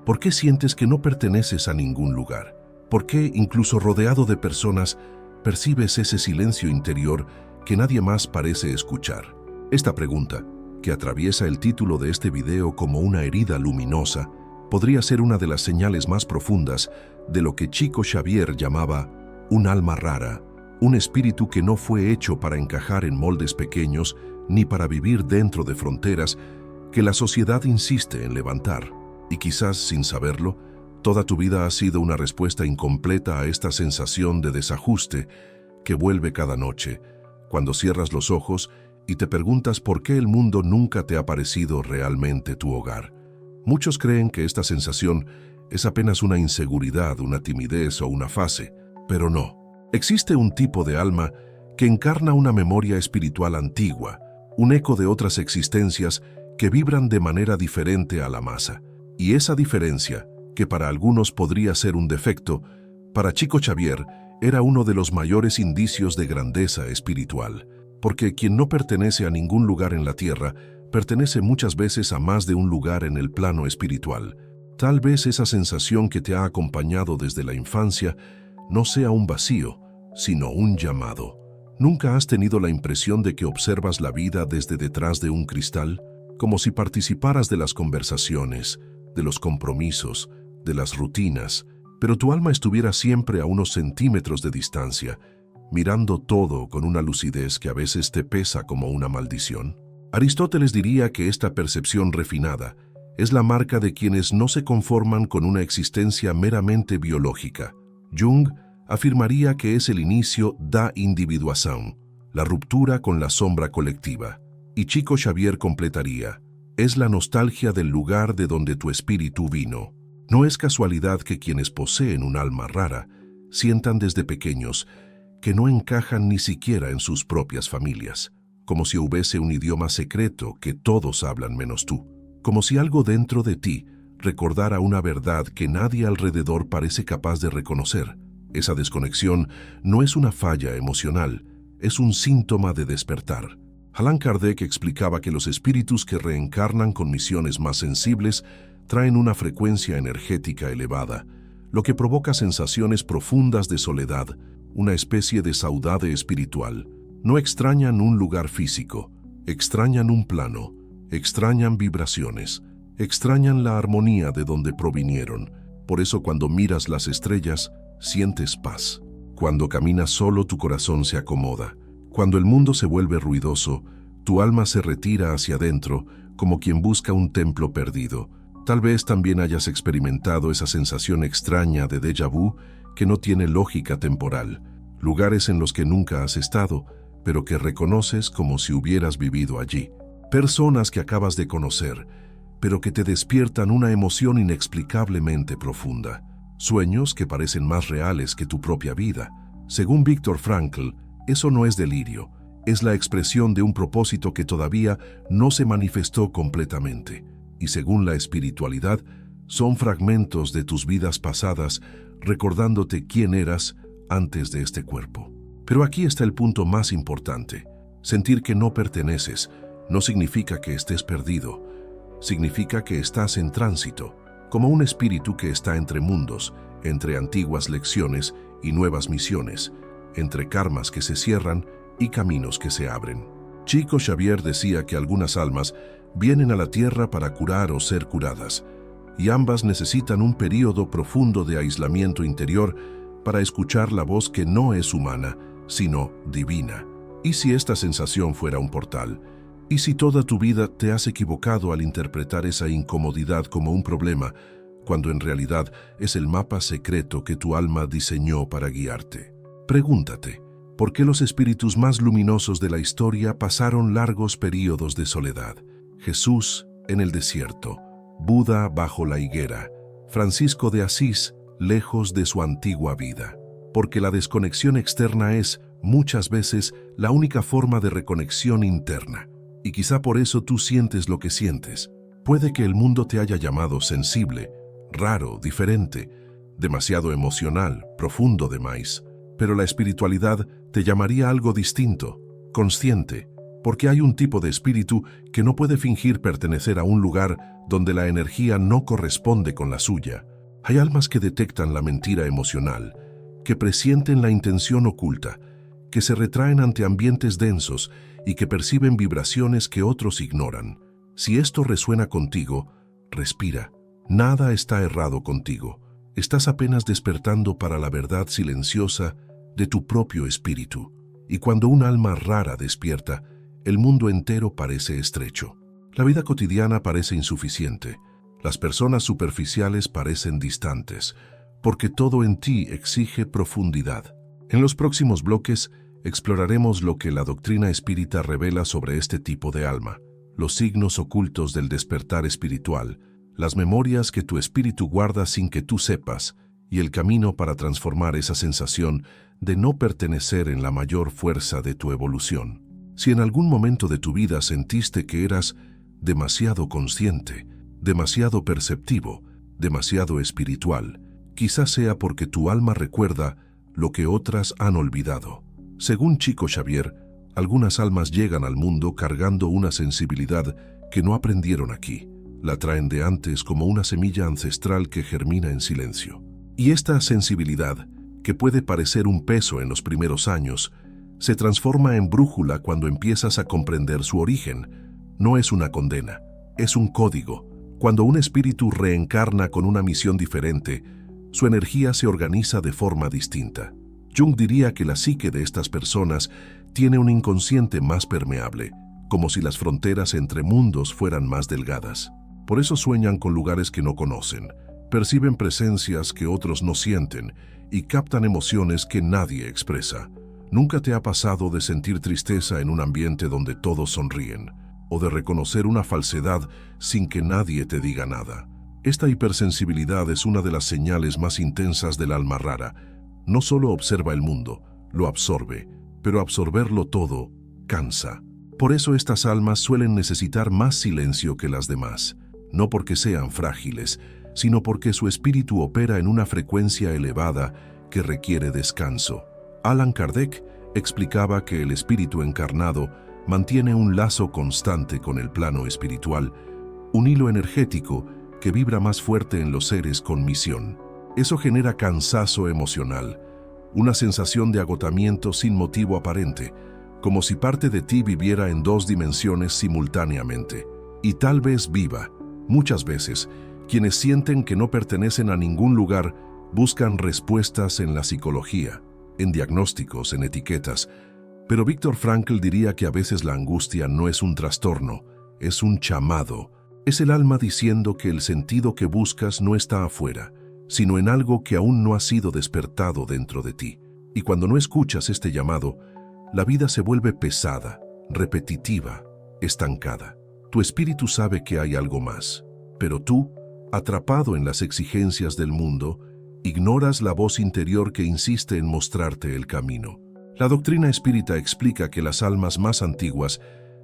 ¿Por qué sientes que no perteneces a ningún lugar? ¿Por qué, incluso rodeado de personas, percibes ese silencio interior que nadie más parece escuchar? Esta pregunta, que atraviesa el título de este video como una herida luminosa, podría ser una de las señales más profundas de lo que Chico Xavier llamaba un alma rara, un espíritu que no fue hecho para encajar en moldes pequeños ni para vivir dentro de fronteras que la sociedad insiste en levantar. Y quizás, sin saberlo, toda tu vida ha sido una respuesta incompleta a esta sensación de desajuste que vuelve cada noche, cuando cierras los ojos y te preguntas por qué el mundo nunca te ha parecido realmente tu hogar. Muchos creen que esta sensación es apenas una inseguridad, una timidez o una fase, pero no. Existe un tipo de alma que encarna una memoria espiritual antigua, un eco de otras existencias que vibran de manera diferente a la masa. Y esa diferencia, que para algunos podría ser un defecto, para Chico Xavier era uno de los mayores indicios de grandeza espiritual, porque quien no pertenece a ningún lugar en la tierra, pertenece muchas veces a más de un lugar en el plano espiritual. Tal vez esa sensación que te ha acompañado desde la infancia no sea un vacío, sino un llamado. ¿Nunca has tenido la impresión de que observas la vida desde detrás de un cristal? Como si participaras de las conversaciones, de los compromisos, de las rutinas, pero tu alma estuviera siempre a unos centímetros de distancia, mirando todo con una lucidez que a veces te pesa como una maldición. Aristóteles diría que esta percepción refinada es la marca de quienes no se conforman con una existencia meramente biológica. Jung afirmaría que es el inicio da individuación, la ruptura con la sombra colectiva. Y Chico Xavier completaría: es la nostalgia del lugar de donde tu espíritu vino. No es casualidad que quienes poseen un alma rara sientan desde pequeños que no encajan ni siquiera en sus propias familias, como si hubiese un idioma secreto que todos hablan menos tú, como si algo dentro de ti recordara una verdad que nadie alrededor parece capaz de reconocer. Esa desconexión no es una falla emocional, es un síntoma de despertar. Allan Kardec explicaba que los espíritus que reencarnan con misiones más sensibles traen una frecuencia energética elevada, lo que provoca sensaciones profundas de soledad, una especie de saudade espiritual. No extrañan un lugar físico, extrañan un plano, extrañan vibraciones, extrañan la armonía de donde provinieron. Por eso cuando miras las estrellas, sientes paz. Cuando caminas solo, tu corazón se acomoda. Cuando el mundo se vuelve ruidoso, tu alma se retira hacia adentro, como quien busca un templo perdido. Tal vez también hayas experimentado esa sensación extraña de déjà vu que no tiene lógica temporal. Lugares en los que nunca has estado, pero que reconoces como si hubieras vivido allí. Personas que acabas de conocer, pero que te despiertan una emoción inexplicablemente profunda. Sueños que parecen más reales que tu propia vida. Según Viktor Frankl, eso no es delirio, es la expresión de un propósito que todavía no se manifestó completamente. Y según la espiritualidad, son fragmentos de tus vidas pasadas recordándote quién eras antes de este cuerpo. Pero aquí está el punto más importante. Sentir que no perteneces no significa que estés perdido, significa que estás en tránsito, como un espíritu que está entre mundos, entre antiguas lecciones y nuevas misiones, entre karmas que se cierran y caminos que se abren. Chico Xavier decía que algunas almas vienen a la tierra para curar o ser curadas, y ambas necesitan un período profundo de aislamiento interior para escuchar la voz que no es humana, sino divina. ¿Y si esta sensación fuera un portal? ¿Y si toda tu vida te has equivocado al interpretar esa incomodidad como un problema, cuando en realidad es el mapa secreto que tu alma diseñó para guiarte? Pregúntate, ¿por qué los espíritus más luminosos de la historia pasaron largos períodos de soledad? Jesús en el desierto, Buda bajo la higuera, Francisco de Asís lejos de su antigua vida. Porque la desconexión externa es, muchas veces, la única forma de reconexión interna. Y quizá por eso tú sientes lo que sientes. Puede que el mundo te haya llamado sensible, raro, diferente, demasiado emocional, profundo de más. Pero la espiritualidad te llamaría algo distinto, consciente, porque hay un tipo de espíritu que no puede fingir pertenecer a un lugar donde la energía no corresponde con la suya. Hay almas que detectan la mentira emocional, que presienten la intención oculta, que se retraen ante ambientes densos y que perciben vibraciones que otros ignoran. Si esto resuena contigo, respira. Nada está errado contigo. Estás apenas despertando para la verdad silenciosa de tu propio espíritu. Y cuando un alma rara despierta, el mundo entero parece estrecho. La vida cotidiana parece insuficiente. Las personas superficiales parecen distantes, porque todo en ti exige profundidad. En los próximos bloques exploraremos lo que la doctrina espírita revela sobre este tipo de alma, los signos ocultos del despertar espiritual, las memorias que tu espíritu guarda sin que tú sepas, y el camino para transformar esa sensación de no pertenecer en la mayor fuerza de tu evolución. Si en algún momento de tu vida sentiste que eras demasiado consciente, demasiado perceptivo, demasiado espiritual, quizás sea porque tu alma recuerda lo que otras han olvidado. Según Chico Xavier, algunas almas llegan al mundo cargando una sensibilidad que no aprendieron aquí. La traen de antes como una semilla ancestral que germina en silencio. Y esta sensibilidad, que puede parecer un peso en los primeros años, se transforma en brújula cuando empiezas a comprender su origen. No es una condena, es un código. Cuando un espíritu reencarna con una misión diferente, su energía se organiza de forma distinta. Jung diría que la psique de estas personas tiene un inconsciente más permeable, como si las fronteras entre mundos fueran más delgadas. Por eso sueñan con lugares que no conocen, perciben presencias que otros no sienten y captan emociones que nadie expresa. ¿Nunca te ha pasado de sentir tristeza en un ambiente donde todos sonríen, o de reconocer una falsedad sin que nadie te diga nada? Esta hipersensibilidad es una de las señales más intensas del alma rara. No solo observa el mundo, lo absorbe, pero absorberlo todo cansa. Por eso estas almas suelen necesitar más silencio que las demás, no porque sean frágiles, sino porque su espíritu opera en una frecuencia elevada que requiere descanso. Allan Kardec explicaba que el espíritu encarnado mantiene un lazo constante con el plano espiritual, un hilo energético que vibra más fuerte en los seres con misión. Eso genera cansancio emocional, una sensación de agotamiento sin motivo aparente, como si parte de ti viviera en dos dimensiones simultáneamente. Y tal vez viva. Muchas veces, quienes sienten que no pertenecen a ningún lugar buscan respuestas en la psicología, en diagnósticos, en etiquetas. Pero Viktor Frankl diría que a veces la angustia no es un trastorno, es un llamado. Es el alma diciendo que el sentido que buscas no está afuera, sino en algo que aún no ha sido despertado dentro de ti. Y cuando no escuchas este llamado, la vida se vuelve pesada, repetitiva, estancada. Tu espíritu sabe que hay algo más, pero tú, atrapado en las exigencias del mundo, ignoras la voz interior que insiste en mostrarte el camino. La doctrina espírita explica que las almas más antiguas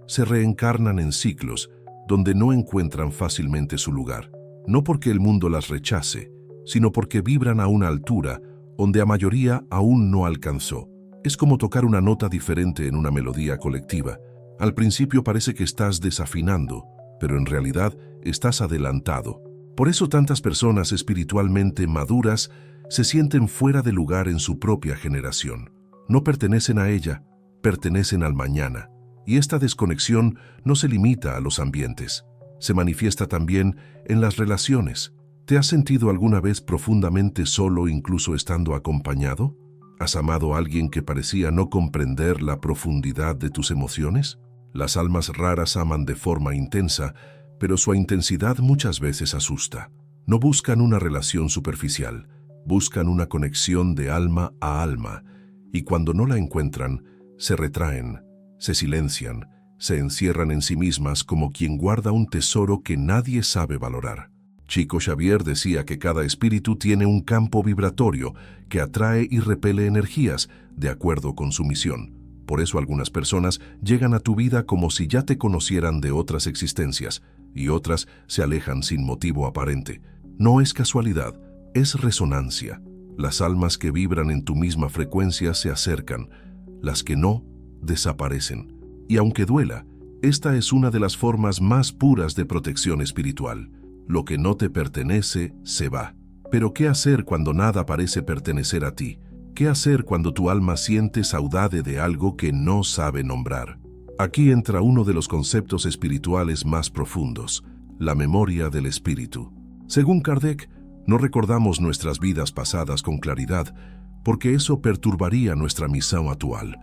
se reencarnan en ciclos donde no encuentran fácilmente su lugar, no porque el mundo las rechace, sino porque vibran a una altura donde a mayoría aún no alcanzó. Es como tocar una nota diferente en una melodía colectiva. Al principio parece que estás desafinando, pero en realidad estás adelantado. Por eso tantas personas espiritualmente maduras se sienten fuera de lugar en su propia generación. No pertenecen a ella, pertenecen al mañana. Y esta desconexión no se limita a los ambientes. Se manifiesta también en las relaciones. ¿Te has sentido alguna vez profundamente solo incluso estando acompañado? ¿Has amado a alguien que parecía no comprender la profundidad de tus emociones? Las almas raras aman de forma intensa, pero su intensidad muchas veces asusta. No buscan una relación superficial, buscan una conexión de alma a alma, y cuando no la encuentran, se retraen, se silencian, se encierran en sí mismas como quien guarda un tesoro que nadie sabe valorar. Chico Xavier decía que cada espíritu tiene un campo vibratorio que atrae y repele energías de acuerdo con su misión. Por eso algunas personas llegan a tu vida como si ya te conocieran de otras existencias, y otras se alejan sin motivo aparente. No es casualidad, es resonancia. Las almas que vibran en tu misma frecuencia se acercan, las que no, desaparecen. Y aunque duela, esta es una de las formas más puras de protección espiritual. Lo que no te pertenece, se va. Pero ¿qué hacer cuando nada parece pertenecer a ti? ¿Qué hacer cuando tu alma siente saudade de algo que no sabe nombrar? Aquí entra uno de los conceptos espirituales más profundos, la memoria del espíritu. Según Kardec, no recordamos nuestras vidas pasadas con claridad, porque eso perturbaría nuestra misión actual.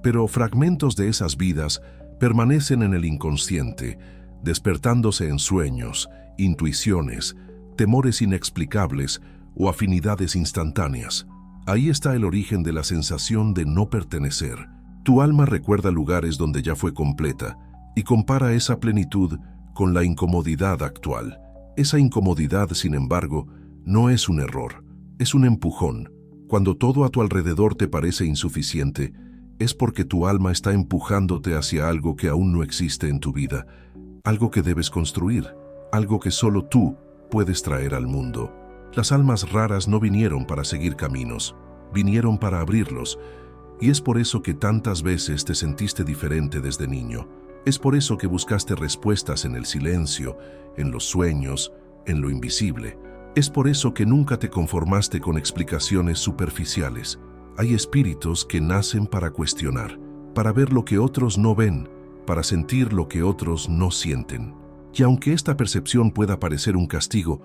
Pero fragmentos de esas vidas permanecen en el inconsciente, despertándose en sueños, intuiciones, temores inexplicables o afinidades instantáneas. Ahí está el origen de la sensación de no pertenecer. Tu alma recuerda lugares donde ya fue completa y compara esa plenitud con la incomodidad actual. Esa incomodidad, sin embargo, no es un error, es un empujón. Cuando todo a tu alrededor te parece insuficiente, es porque tu alma está empujándote hacia algo que aún no existe en tu vida, algo que debes construir, algo que solo tú puedes traer al mundo. Las almas raras no vinieron para seguir caminos, vinieron para abrirlos, y es por eso que tantas veces te sentiste diferente desde niño. Es por eso que buscaste respuestas en el silencio, en los sueños, en lo invisible. Es por eso que nunca te conformaste con explicaciones superficiales. Hay espíritus que nacen para cuestionar, para ver lo que otros no ven, para sentir lo que otros no sienten. Y aunque esta percepción pueda parecer un castigo,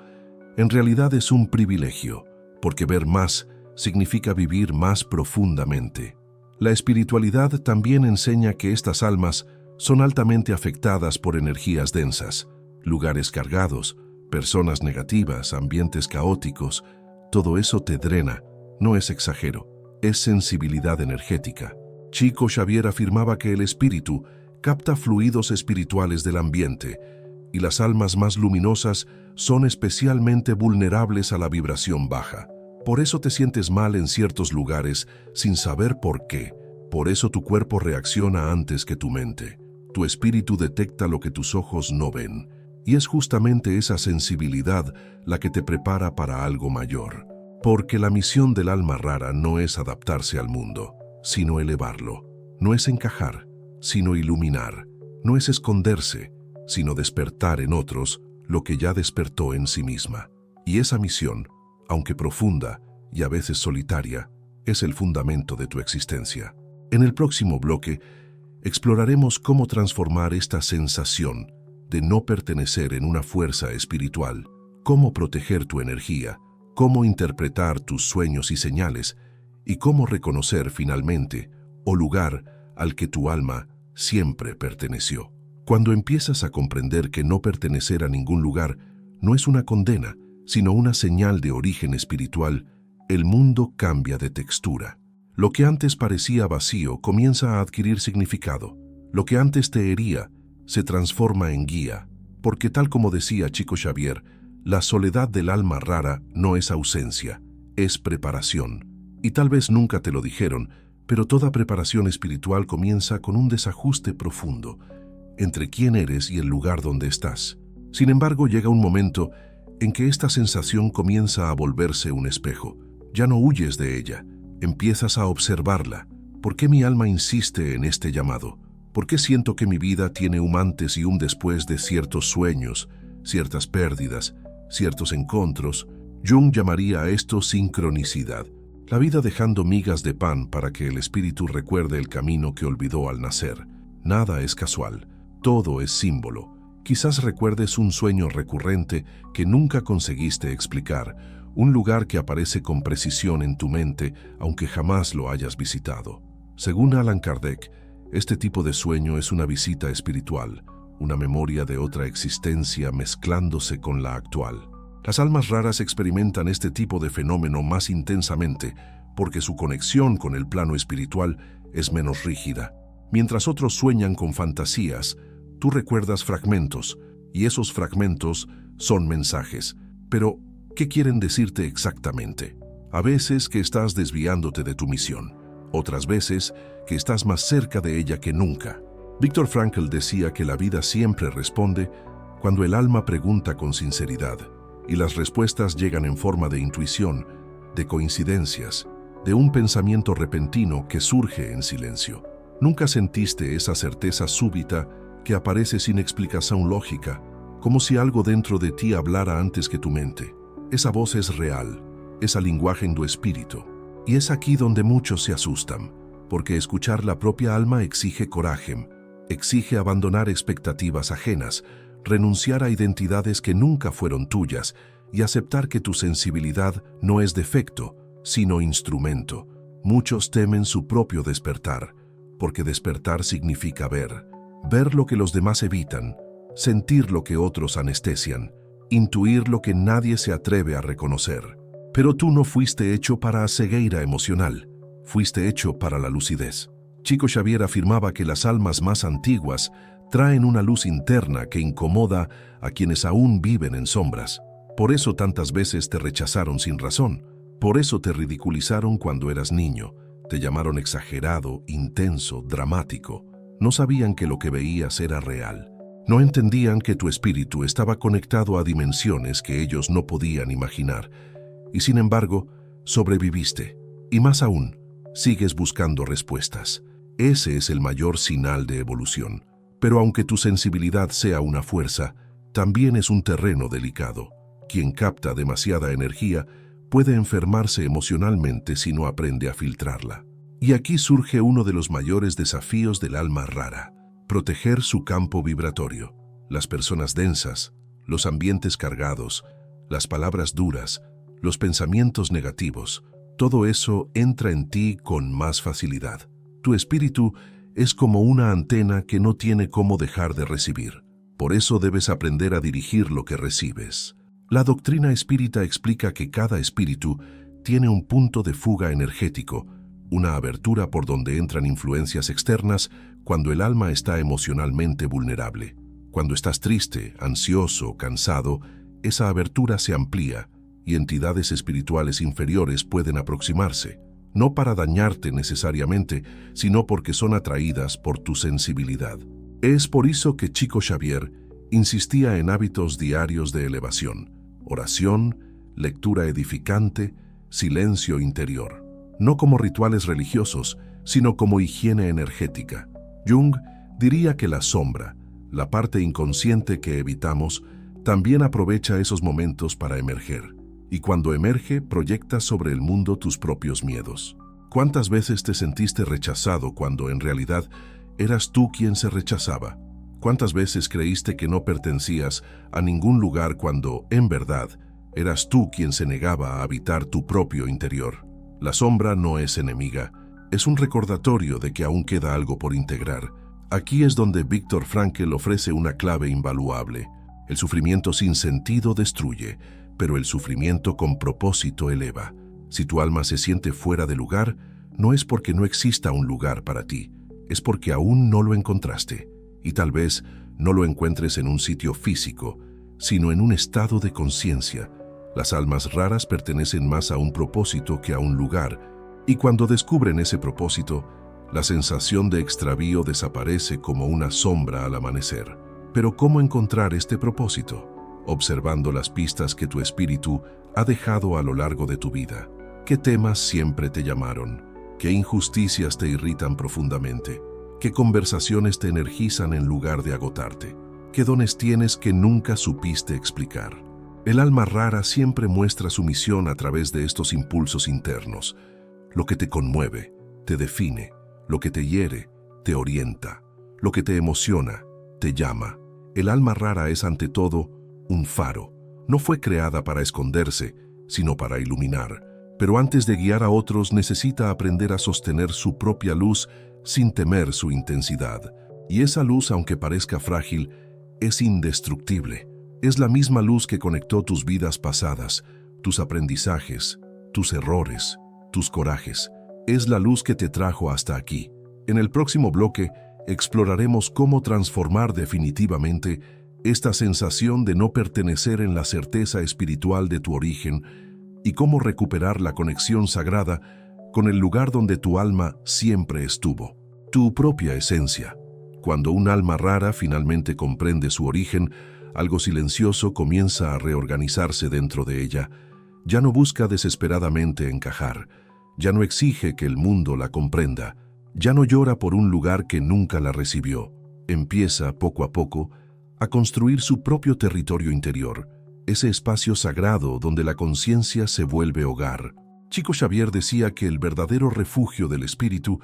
en realidad es un privilegio, porque ver más significa vivir más profundamente. La espiritualidad también enseña que estas almas son altamente afectadas por energías densas, lugares cargados, personas negativas, ambientes caóticos. Todo eso te drena, no es exagero. Es sensibilidad energética. Chico Xavier afirmaba que el espíritu capta fluidos espirituales del ambiente y las almas más luminosas son especialmente vulnerables a la vibración baja. Por eso te sientes mal en ciertos lugares sin saber por qué. Por eso tu cuerpo reacciona antes que tu mente. Tu espíritu detecta lo que tus ojos no ven. Y es justamente esa sensibilidad la que te prepara para algo mayor. Porque la misión del alma rara no es adaptarse al mundo, sino elevarlo. No es encajar, sino iluminar. No es esconderse, sino despertar en otros lo que ya despertó en sí misma. Y esa misión, aunque profunda y a veces solitaria, es el fundamento de tu existencia. En el próximo bloque, exploraremos cómo transformar esta sensación de no pertenecer en una fuerza espiritual, cómo proteger tu energía, cómo interpretar tus sueños y señales, y cómo reconocer finalmente o lugar al que tu alma siempre perteneció. Cuando empiezas a comprender que no pertenecer a ningún lugar no es una condena, sino una señal de origen espiritual, el mundo cambia de textura. Lo que antes parecía vacío comienza a adquirir significado. Lo que antes te hería se transforma en guía, porque tal como decía Chico Xavier, la soledad del alma rara no es ausencia, es preparación. Y tal vez nunca te lo dijeron, pero toda preparación espiritual comienza con un desajuste profundo entre quién eres y el lugar donde estás. Sin embargo, llega un momento en que esta sensación comienza a volverse un espejo. Ya no huyes de ella, empiezas a observarla. ¿Por qué mi alma insiste en este llamado? ¿Por qué siento que mi vida tiene un antes y un después de ciertos sueños, ciertas pérdidas, ciertos encontros? Jung llamaría a esto sincronicidad. La vida dejando migas de pan para que el espíritu recuerde el camino que olvidó al nacer. Nada es casual, todo es símbolo. Quizás recuerdes un sueño recurrente que nunca conseguiste explicar, un lugar que aparece con precisión en tu mente, aunque jamás lo hayas visitado. Según Allan Kardec, este tipo de sueño es una visita espiritual, una memoria de otra existencia mezclándose con la actual. Las almas raras experimentan este tipo de fenómeno más intensamente porque su conexión con el plano espiritual es menos rígida. Mientras otros sueñan con fantasías, tú recuerdas fragmentos, y esos fragmentos son mensajes. Pero, ¿qué quieren decirte exactamente? A veces que estás desviándote de tu misión, otras veces que estás más cerca de ella que nunca. Viktor Frankl decía que la vida siempre responde cuando el alma pregunta con sinceridad, y las respuestas llegan en forma de intuición, de coincidencias, de un pensamiento repentino que surge en silencio. Nunca sentiste esa certeza súbita que aparece sin explicación lógica, como si algo dentro de ti hablara antes que tu mente. Esa voz es real, esa lenguaje en tu espíritu. Y es aquí donde muchos se asustan, porque escuchar la propia alma exige coraje, exige abandonar expectativas ajenas, renunciar a identidades que nunca fueron tuyas y aceptar que tu sensibilidad no es defecto, sino instrumento. Muchos temen su propio despertar, porque despertar significa ver lo que los demás evitan, sentir lo que otros anestesian, intuir lo que nadie se atreve a reconocer. Pero tú no fuiste hecho para cegueira emocional, fuiste hecho para la lucidez. Chico Xavier afirmaba que las almas más antiguas traen una luz interna que incomoda a quienes aún viven en sombras. Por eso tantas veces te rechazaron sin razón, por eso te ridiculizaron cuando eras niño, te llamaron exagerado, intenso, dramático. No sabían que lo que veías era real. No entendían que tu espíritu estaba conectado a dimensiones que ellos no podían imaginar. Y sin embargo, sobreviviste. Y más aún, sigues buscando respuestas. Ese es el mayor señal de evolución. Pero aunque tu sensibilidad sea una fuerza, también es un terreno delicado. Quien capta demasiada energía puede enfermarse emocionalmente si no aprende a filtrarla. Y aquí surge uno de los mayores desafíos del alma rara: proteger su campo vibratorio. Las personas densas, los ambientes cargados, las palabras duras, los pensamientos negativos, todo eso entra en ti con más facilidad. Tu espíritu es como una antena que no tiene cómo dejar de recibir. Por eso debes aprender a dirigir lo que recibes. La doctrina espírita explica que cada espíritu tiene un punto de fuga energético, una abertura por donde entran influencias externas cuando el alma está emocionalmente vulnerable. Cuando estás triste, ansioso, cansado, esa abertura se amplía y entidades espirituales inferiores pueden aproximarse, no para dañarte necesariamente, sino porque son atraídas por tu sensibilidad. Es por eso que Chico Xavier insistía en hábitos diarios de elevación: oración, lectura edificante, silencio interior. No como rituales religiosos, sino como higiene energética. Jung diría que la sombra, la parte inconsciente que evitamos, también aprovecha esos momentos para emerger. Y cuando emerge, proyecta sobre el mundo tus propios miedos. ¿Cuántas veces te sentiste rechazado cuando en realidad eras tú quien se rechazaba? ¿Cuántas veces creíste que no pertenecías a ningún lugar cuando, en verdad, eras tú quien se negaba a habitar tu propio interior? La sombra no es enemiga, es un recordatorio de que aún queda algo por integrar. Aquí es donde Viktor Frankl ofrece una clave invaluable. El sufrimiento sin sentido destruye, pero el sufrimiento con propósito eleva. Si tu alma se siente fuera de lugar, no es porque no exista un lugar para ti, es porque aún no lo encontraste. Y tal vez no lo encuentres en un sitio físico, sino en un estado de conciencia. Las almas raras pertenecen más a un propósito que a un lugar, y cuando descubren ese propósito, la sensación de extravío desaparece como una sombra al amanecer. Pero ¿cómo encontrar este propósito? Observando las pistas que tu espíritu ha dejado a lo largo de tu vida. ¿Qué temas siempre te llamaron? ¿Qué injusticias te irritan profundamente? ¿Qué conversaciones te energizan en lugar de agotarte? ¿Qué dones tienes que nunca supiste explicar? El alma rara siempre muestra su misión a través de estos impulsos internos. Lo que te conmueve, te define. Lo que te hiere, te orienta. Lo que te emociona, te llama. El alma rara es ante todo un faro. No fue creada para esconderse, sino para iluminar. Pero antes de guiar a otros necesita aprender a sostener su propia luz sin temer su intensidad. Y esa luz, aunque parezca frágil, es indestructible. Es la misma luz que conectó tus vidas pasadas, tus aprendizajes, tus errores, tus corajes. Es la luz que te trajo hasta aquí. En el próximo bloque exploraremos cómo transformar definitivamente esta sensación de no pertenecer en la certeza espiritual de tu origen y cómo recuperar la conexión sagrada con el lugar donde tu alma siempre estuvo, tu propia esencia. Cuando un alma rara finalmente comprende su origen, algo silencioso comienza a reorganizarse dentro de ella. Ya no busca desesperadamente encajar, ya no exige que el mundo la comprenda, Ya no llora por un lugar que nunca la recibió. Empieza, poco a poco, a construir su propio territorio interior, ese espacio sagrado donde la conciencia se vuelve hogar. Chico Xavier decía que el verdadero refugio del espíritu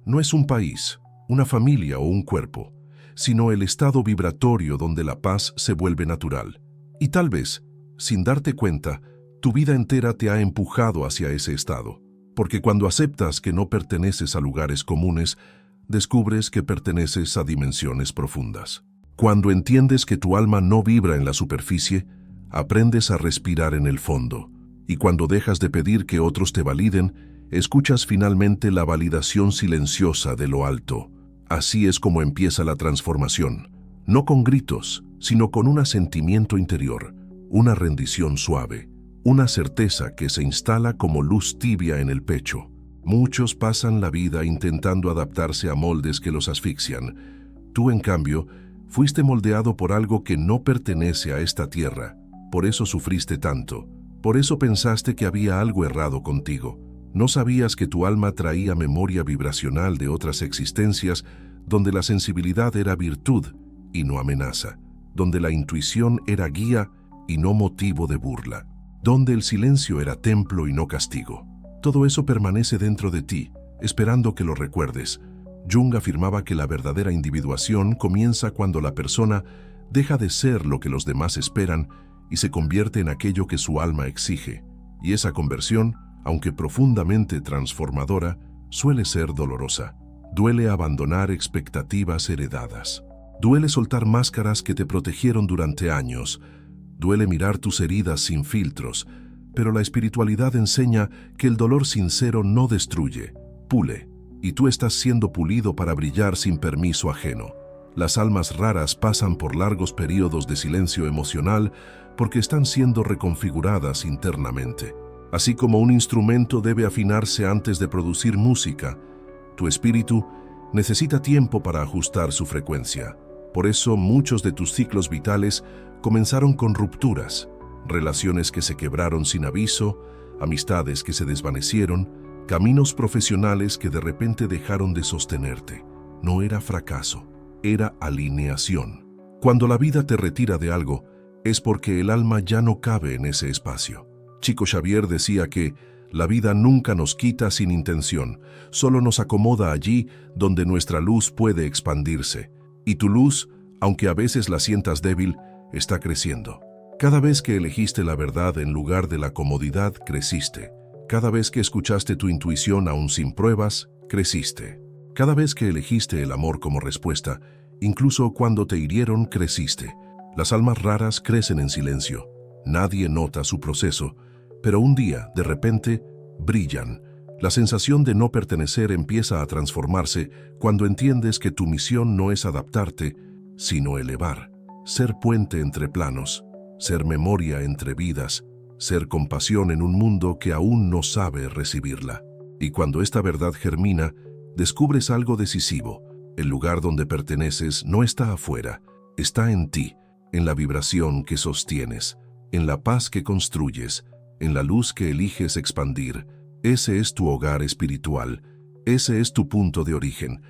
no es un país, una familia o un cuerpo, sino el estado vibratorio donde la paz se vuelve natural. Y tal vez, sin darte cuenta, tu vida entera te ha empujado hacia ese estado, porque cuando aceptas que no perteneces a lugares comunes, descubres que perteneces a dimensiones profundas. Cuando entiendes que tu alma no vibra en la superficie, aprendes a respirar en el fondo. Y cuando dejas de pedir que otros te validen, escuchas finalmente la validación silenciosa de lo alto. Así es como empieza la transformación, no con gritos, sino con un asentimiento interior, una rendición suave, una certeza que se instala como luz tibia en el pecho. Muchos pasan la vida intentando adaptarse a moldes que los asfixian. Tú, en cambio, fuiste moldeado por algo que no pertenece a esta tierra. Por eso sufriste tanto. Por eso pensaste que había algo errado contigo. No sabías que tu alma traía memoria vibracional de otras existencias donde la sensibilidad era virtud y no amenaza, donde la intuición era guía y no motivo de burla, donde el silencio era templo y no castigo. Todo eso permanece dentro de ti, esperando que lo recuerdes. Jung afirmaba que la verdadera individuación comienza cuando la persona deja de ser lo que los demás esperan y se convierte en aquello que su alma exige. Y esa conversión, aunque profundamente transformadora, suele ser dolorosa. Duele abandonar expectativas heredadas. Duele soltar máscaras que te protegieron durante años. Duele mirar tus heridas sin filtros. Pero la espiritualidad enseña que el dolor sincero no destruye, pule. Y tú estás siendo pulido para brillar sin permiso ajeno. Las almas raras pasan por largos periodos de silencio emocional porque están siendo reconfiguradas internamente. Así como un instrumento debe afinarse antes de producir música, tu espíritu necesita tiempo para ajustar su frecuencia. Por eso muchos de tus ciclos vitales comenzaron con rupturas, relaciones que se quebraron sin aviso, amistades que se desvanecieron, caminos profesionales que de repente dejaron de sostenerte. No era fracaso, era alineación. Cuando la vida te retira de algo, es porque el alma ya no cabe en ese espacio. Chico Xavier decía que la vida nunca nos quita sin intención, solo nos acomoda allí donde nuestra luz puede expandirse. Y tu luz, aunque a veces la sientas débil, está creciendo. Cada vez que elegiste la verdad en lugar de la comodidad, creciste. Cada vez que escuchaste tu intuición aún sin pruebas, creciste. Cada vez que elegiste el amor como respuesta, incluso cuando te hirieron, creciste. Las almas raras crecen en silencio. Nadie nota su proceso, pero un día, de repente, brillan. La sensación de no pertenecer empieza a transformarse cuando entiendes que tu misión no es adaptarte, sino elevar. Ser puente entre planos, ser memoria entre vidas, ser compasión en un mundo que aún no sabe recibirla. Y cuando esta verdad germina, descubres algo decisivo. El lugar donde perteneces no está afuera, está en ti, en la vibración que sostienes, en la paz que construyes, en la luz que eliges expandir. Ese es tu hogar espiritual, ese es tu punto de origen.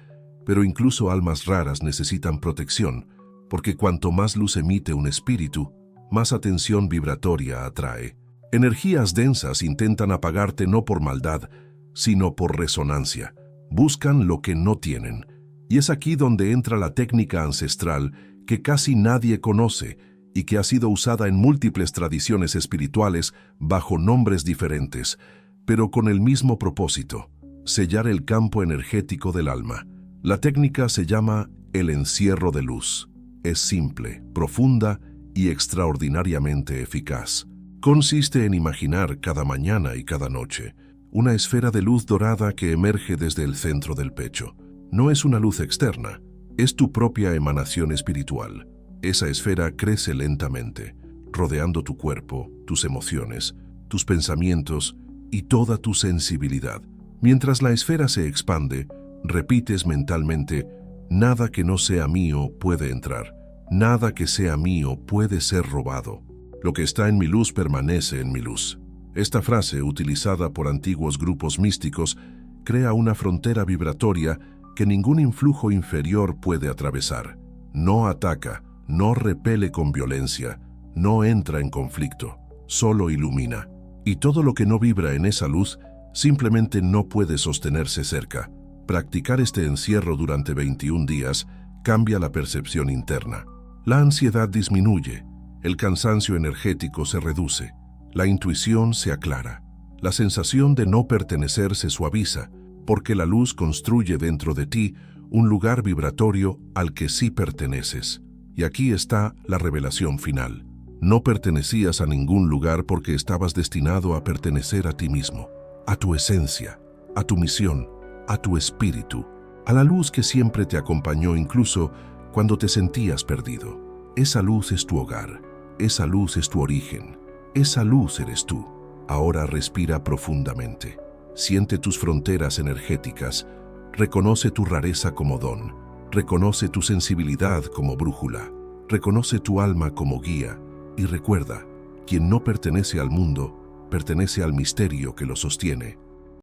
Pero incluso almas raras necesitan protección, porque cuanto más luz emite un espíritu, más atención vibratoria atrae. Energías densas intentan apagarte no por maldad, sino por resonancia. Buscan lo que no tienen. Y es aquí donde entra la técnica ancestral que casi nadie conoce y que ha sido usada en múltiples tradiciones espirituales bajo nombres diferentes, pero con el mismo propósito: sellar el campo energético del alma. La técnica se llama el encierro de luz. Es simple, profunda y extraordinariamente eficaz. Consiste en imaginar cada mañana y cada noche una esfera de luz dorada que emerge desde el centro del pecho. No es una luz externa, es tu propia emanación espiritual. Esa esfera crece lentamente, rodeando tu cuerpo, tus emociones, tus pensamientos y toda tu sensibilidad. Mientras la esfera se expande, repites mentalmente: nada que no sea mío puede entrar, nada que sea mío puede ser robado. Lo que está en mi luz permanece en mi luz. Esta frase, utilizada por antiguos grupos místicos, crea una frontera vibratoria que ningún influjo inferior puede atravesar. No ataca, no repele con violencia, no entra en conflicto, solo ilumina. Y todo lo que no vibra en esa luz simplemente no puede sostenerse cerca. Practicar este encierro durante 21 días cambia la percepción interna. La ansiedad disminuye, el cansancio energético se reduce, la intuición se aclara, la sensación de no pertenecer se suaviza, porque la luz construye dentro de ti un lugar vibratorio al que sí perteneces. Y aquí está la revelación final. No pertenecías a ningún lugar porque estabas destinado a pertenecer a ti mismo, a tu esencia, a tu misión, a tu espíritu, a la luz que siempre te acompañó incluso cuando te sentías perdido. Esa luz es tu hogar, esa luz es tu origen, esa luz eres tú. Ahora respira profundamente. Siente tus fronteras energéticas, reconoce tu rareza como don, reconoce tu sensibilidad como brújula, reconoce tu alma como guía y recuerda, quien no pertenece al mundo, pertenece al misterio que lo sostiene.